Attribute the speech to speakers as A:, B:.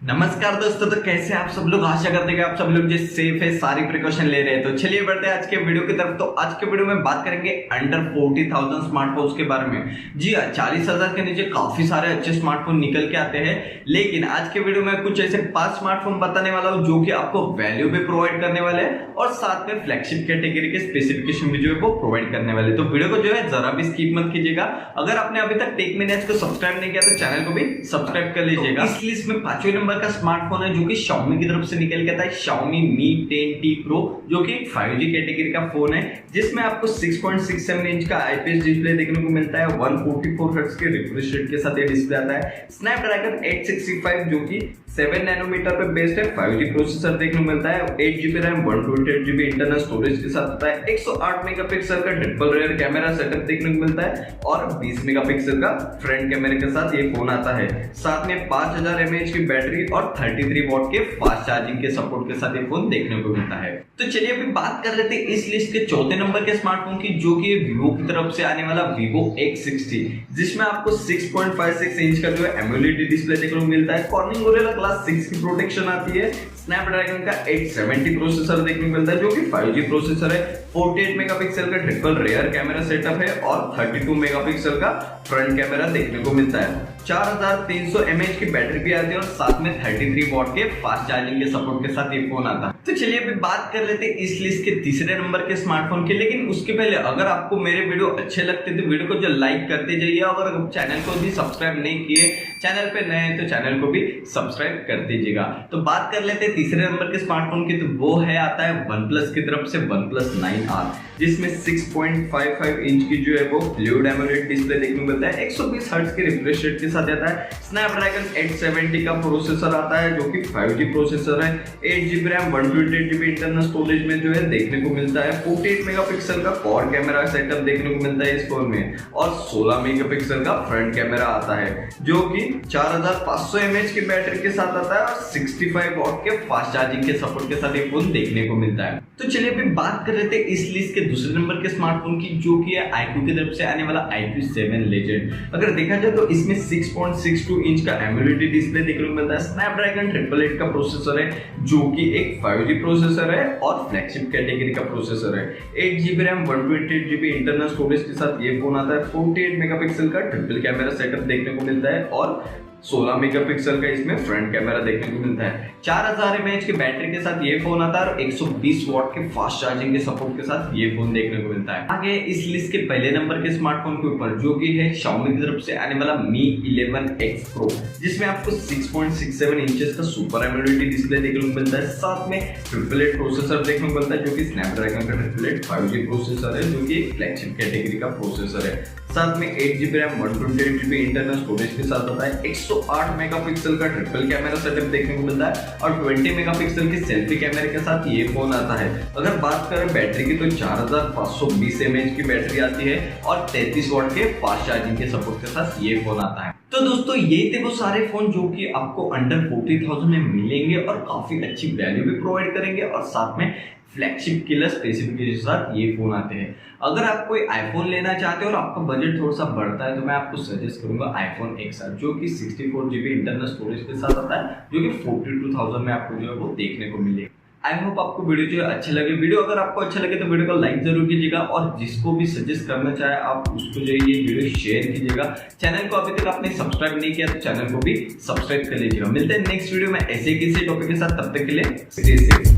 A: नमस्कार दोस्तों, तो कैसे आप सब लोग। आशा करते हैं कि आप सब लोग जो सेफ है, सारी प्रिकॉशन ले रहे हैं। तो चलिए बढ़ते हैं आज के वीडियो की तरफ। तो आज के वीडियो में बात करेंगे अंडर 40,000 स्मार्टफोन्स के बारे में। जी हाँ, 40,000 के नीचे काफी सारे अच्छे स्मार्टफोन निकल के आते हैं, लेकिन आज के वीडियो में कुछ ऐसे 5 स्मार्टफोन बताने वाला हूँ जो कि आपको वैल्यू भी प्रोवाइड करने वाले हैं और साथ में फ्लैगशिप कैटेगरी के स्पेसिफिकेशन भी जो है वो प्रोवाइड करने वाले। तो वीडियो को जो है जरा भी स्किप मत कीजिएगा। अगर आपने अभी तक टेक मिनट्स को सब्सक्राइब नहीं किया तो चैनल को भी सब्सक्राइब कर लीजिएगा। इस लिस्ट में 5वें नंबर का स्मार्टफोन है जो कि Xiaomi की तरफ से निकल के आता है, Xiaomi Mi 10T Pro, जो कि 5G कैटेगरी का फोन है, जिसमें आपको 6.67 इंच का आईपीएस डिस्प्ले देखने को मिलता है। 144 हर्ट्ज के रिफ्रेश रेट के साथ ये डिस्प्ले आता है। स्नैपड्रैगन 865 जो कि 7 नैनोमीटर पे बेस्ड है, 5G प्रोसेसर देखने को मिलता है। 8GB RAM, 128GB internal storage के साथ आता है। 108 मेगापिक्सल का ट्रिपल रेयर कैमरा सेटअप देखने को मिलता है और 20 मेगापिक्सल का फ्रंट कैमरे के साथ ये फोन आता है। साथ में 5000 mAh की बैटरी और 33 वॉट के फास्ट चार्जिंग के सपोर्ट के साथ ये फोन देखने को मिलता है। तो चलिए अभी बात कर लेते हैं इस लिस्ट के चौथे नंबर के स्मार्टफोन की, जो कि Vivo की तरफ से आने वाला Vivo X60, जिसमें आपको 6.56 इंच का जो है एमोलेड डिस्प्ले देखने को मिलता है। कॉर्निंग गोरिल्ला ग्लास 6 की प्रोटेक्शन आती है। स्नैपड्रैगन का 870 प्रोसेसर देखने को मिलता है जो कि 5G प्रोसेसर है। 48 मेगापिक्सल का ट्रिपल रेयर कैमरा सेटअप है और 32 मेगापिक्सल का फ्रंट कैमरा देखने को मिलता है। 4300 mAh की बैटरी भी आती है और साथ में 33 वॉट के फास्ट चार्जिंग के सपोर्ट के साथ ये फोन आता है। तो चलिए अभी बात कर लेते हैं इस लिस्ट के तीसरे नंबर के स्मार्टफोन की, लेकिन उसके पहले अगर आपको मेरे वीडियो अच्छे लगते तो वीडियो को जो लाइक करते जाइए, और अगर चैनल को भी सब्सक्राइब नहीं किए, चैनल पे नए हैं तो चैनल को भी सब्सक्राइब कर दीजिएगा। तो बात कर लेते हैं तीसरे नंबर के स्मार्टफोन की, तो वो है आता है OnePlus की तरफ से OnePlus 9R, जिसमें 6.55 इंच की जो है वो फ्लूइड एमोलेड डिस्प्ले देखने को मिलता है। 120 हर्ट्ज के रिफ्रेश रेट के साथ आता है। स्नैपड्रैगन 870 का प्रोसेसर आता है जो कि 5G प्रोसेसर है। 8GB RAM, 128GB internal storage में जो है देखने को मिलता है। 48 मेगापिक्सल का क्वाड कैमरा सेटअप देखने को मिलता है इस फोन में और 16 मेगापिक्सल का फ्रंट कैमरा आता है, जो कि 4500 mAh की बैटरी के साथ आता है और 65 वॉट के फास्ट चार्जिंग के सपोर्ट के साथ ये फोन देखने को मिलता है। तो चलिए अभी बात कर लेते हैं इस लिस्ट के दूसरे नंबर के स्मार्टफोन की, जो कि है iQOO की तरफ से आने वाला iQOO 7 लेजेंड। अगर देखा जाए तो इसमें 6.62 इंच का एमोलेड डिस्प्ले देखने को मिलता है। स्नैपड्रैगन 888 का प्रोसेसर है जो कि एक 5G प्रोसेसर है और फ्लैगशिप कैटेगरी का प्रोसेसर है। 8GB RAM, 128GB internal storage के साथ ये फोन आता है। 48 मेगापिक्सल का ट्रिपल कैमरा सेटअप देखने को मिलता है और 16 मेगापिक्सल का इसमें फ्रंट कैमरा देखने को मिलता है। 4000 mAh की बैटरी के साथ ये फोन आता है और 120 वॉट के फास्ट चार्जिंग के सपोर्ट के साथ ये फोन देखने को मिलता है। आगे इस लिस्ट के पहले नंबर के स्मार्टफोन के ऊपर, जो कि है Xiaomi की तरफ से आने वाला Mi 11X Pro, जिसमें आपको 6.67 इंचेस का सुपर एमोलेड डिस्प्ले देखने को मिलता है। साथ में 888 प्रोसेसर देखने को मिलता है जो कि स्नैपड्रैगन का 888 5G प्रोसेसर है, जो कि एक फ्लैगशिप कैटेगरी का प्रोसेसर है। साथ में 8GB RAM, 128GB internal storage के साथ आता है। 108 मेगापिक्सल का ट्रिपल कैमरा सेटअप देखने को मिलता है और 20 मेगापिक्सल की सेल्फी कैमरे के साथ ये फोन आता है। अगर बात करें बैटरी की तो 4520 mAh की बैटरी आती है और 33 वॉट के फास्ट चार्जिंग के सपोर्ट के साथ ये फोन आता है। तो दोस्तों ये थे वो सारे फोन जो कि आपको अंडर 40,000 में मिलेंगे और काफी अच्छी वैल्यू भी प्रोवाइड करेंगे और साथ में फ्लैगशिप किलर स्पेसिफिकेशन के साथ ये फोन आते हैं। अगर आप कोई आईफोन लेना चाहते हो और आपका बजट थोड़ा सा बढ़ता है तो मैं आपको सजेस्ट करूंगा iPhone XR, जो कि 64GB इंटरनल स्टोरेज के साथ आता है, जो कि 42,000 में आपको जो है वो देखने को मिलेगा। आई होप आपको वीडियो जो है अच्छे लगे। वीडियो अगर आपको अच्छा लगे तो वीडियो को लाइक जरूर कीजिएगा और जिसको भी सजेस्ट करना चाहे आप उसको जो है ये वीडियो शेयर कीजिएगा। चैनल को अभी तक आपने सब्सक्राइब नहीं किया तो चैनल को भी सब्सक्राइब कर लीजिएगा। मिलते हैं नेक्स्ट वीडियो में ऐसे किसी टॉपिक के साथ, तब तक के लिए स्टे सेफ।